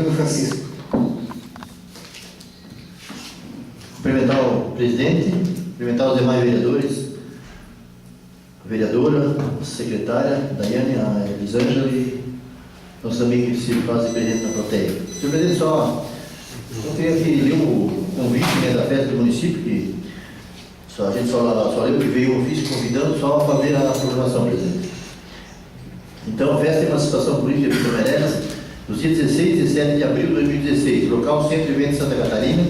Fernando Francisco. Cumprimentar o presidente, cumprimentar os demais vereadores, a vereadora, a secretária, Daiane, a Elisângela e nossos amigos que se fazem presente na plateia. Senhor presidente, eu queria aqui ler o convite, né, da festa do município, que a gente só leu que veio o ofício convidando só para ver a programação, presidente. Então, a festa tem uma situação política de Vitor Meirelles, nos dias 16 e 17 de abril de 2016, local Centro de Eventos Santa Catarina.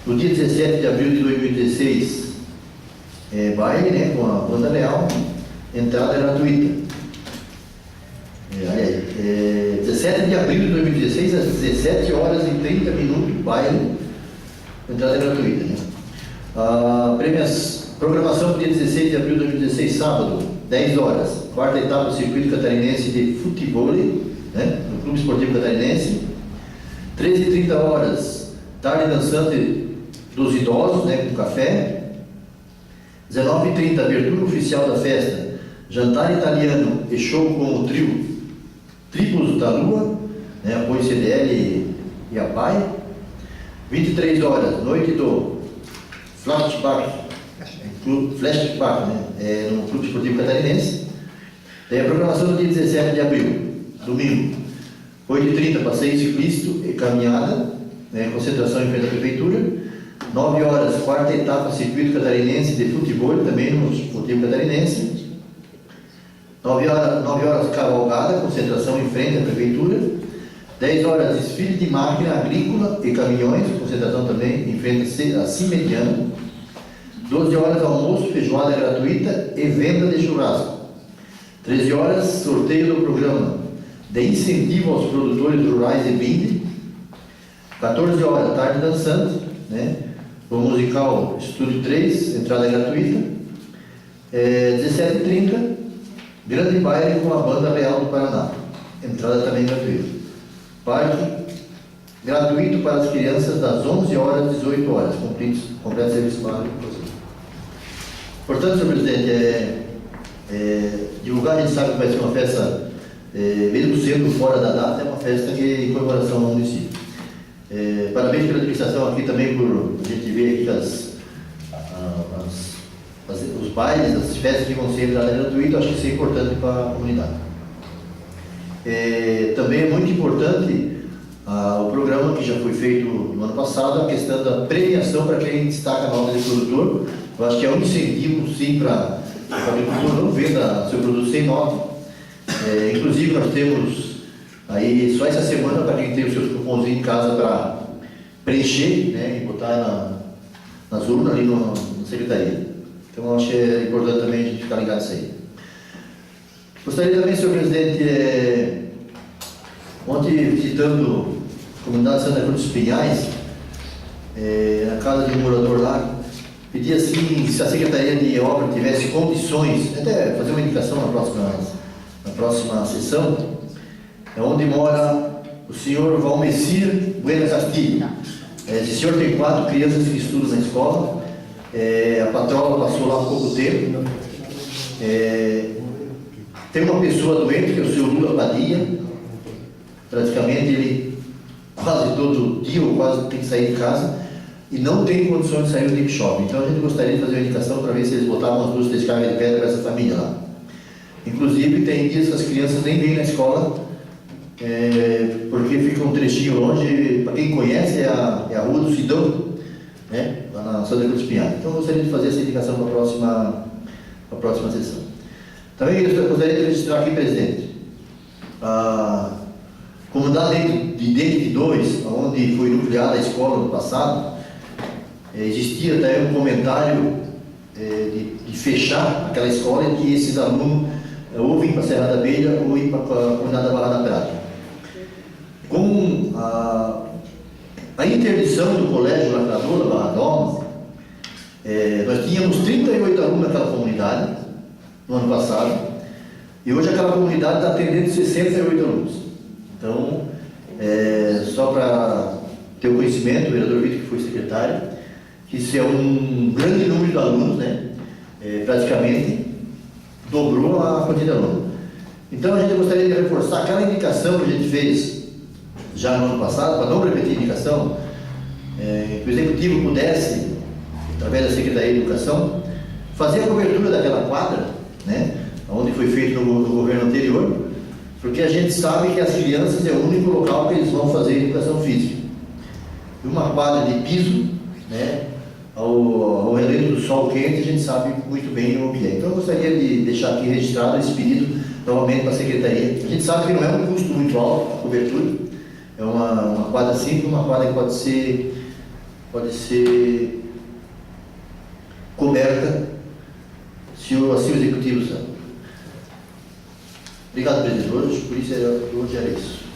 No dia 17 de abril de 2016, baile, né, com a Banda Leal, entrada gratuita. 17 de abril de 2016, às 17 horas e 30 minutos, baile, entrada gratuita. Né? Programação do dia 16 de abril de 2016, sábado, 10 horas, quarta etapa do Circuito Catarinense de Futebol, né, no Clube Esportivo Catarinense. 13h30 horas, tarde dançante dos idosos, né, com café. 19h30, abertura oficial da festa, jantar italiano e show com o trio Tribos da Lua, né, apoio CDL e APAI. 23 horas, noite do Flashback, né, no Clube Esportivo Catarinense. Tem a programação do dia 17 de abril, domingo, 8h30, passeio ciclista e caminhada, né, concentração em frente à prefeitura. 9 horas, quarta etapa, Circuito Catarinense de Futebol, também no Esportivo Catarinense. 9 horas, cavalgada, concentração em frente à prefeitura. 10 horas, desfile de máquina agrícola e caminhões, concentração também em frente a Cimediano. 12 horas, almoço, feijoada gratuita e venda de churrasco. 13 horas, sorteio do programa de incentivo aos produtores rurais e BIND. 14 horas, tarde dançante, né? O musical Estúdio 3, entrada gratuita. 17h30, grande baile com a Banda Real do Paraná, entrada também gratuita. Parque gratuito para as crianças das 11 horas às 18 horas, completo serviço básico. Portanto, senhor presidente, divulgar, a gente sabe que vai ser uma festa, mesmo sendo fora da data, é uma festa em comemoração ao município. Parabéns pela administração aqui também, por a gente ver aqui os bailes, as festas que vão ser gratuitas. Acho que isso é importante para a comunidade. Também é muito importante o programa que já foi feito no ano passado, a questão da premiação para quem destaca a nota de produtor. Eu acho que é um incentivo, sim, para o agricultor não venda seu produto sem nota. Inclusive, nós temos aí, só essa semana, para quem tem os seus cupomzinhos em casa para preencher, né, e botar nas urnas ali na secretaria. Então, eu acho que é importante também a gente ficar ligado nisso aí. Gostaria também, senhor presidente, ontem visitando a comunidade Santa Cruz dos Pinhais, na casa de um morador lá, pedi assim, se a Secretaria de Obra tivesse condições, até fazer uma indicação na próxima sessão, onde mora o senhor Valmecir Buena Castilho. Esse senhor tem 4 crianças que estudam na escola, a patroa passou lá há pouco tempo. Tem uma pessoa doente, que é o senhor Lula Padilha, praticamente ele quase todo dia ou quase tem que sair de casa e não tem condições de sair do Deep Shop. Então a gente gostaria de fazer uma indicação para ver se eles botavam umas 2 descargas de pedra para essa família lá. Inclusive tem dias que as crianças nem vêm na escola, porque fica um trechinho longe. Para quem conhece, é a Rua do Sidão, né, lá na Santa Cruz dos Pinhais. Então eu gostaria de fazer essa indicação para a próxima sessão. Também eu gostaria de registrar aqui, presidente, a comunidade de Dente 2, onde foi nucleada a escola no passado. Existia até um comentário de fechar aquela escola e que esses alunos ou vêm para a Serra da Abelha ou ir para a comunidade da Barra da Prata. Com a interdição do Colégio Lacrador da Barra Domas, nós tínhamos 38 alunos naquela comunidade no ano passado, e hoje aquela comunidade está atendendo 68 alunos. Então, só para ter o conhecimento, o vereador Vitor, que foi secretário, que isso é um grande número de alunos, né? Praticamente dobrou a quantidade de alunos. Então a gente gostaria de reforçar aquela indicação que a gente fez já no ano passado, para não repetir a indicação, que o Executivo pudesse, através da Secretaria de Educação, fazer a cobertura daquela quadra, né, onde foi feito no governo anterior, porque a gente sabe que as crianças é o único local que eles vão fazer educação física. E uma quadra de piso, né, ao relento do sol quente, a gente sabe muito bem o que é. Então eu gostaria de deixar aqui registrado esse pedido novamente para a Secretaria. A gente sabe que não é um custo muito alto a cobertura, é uma quadra simples, uma quadra que pode ser coberta se assim o Executivo sabe. Obrigado, presidente. Por isso hoje era isso.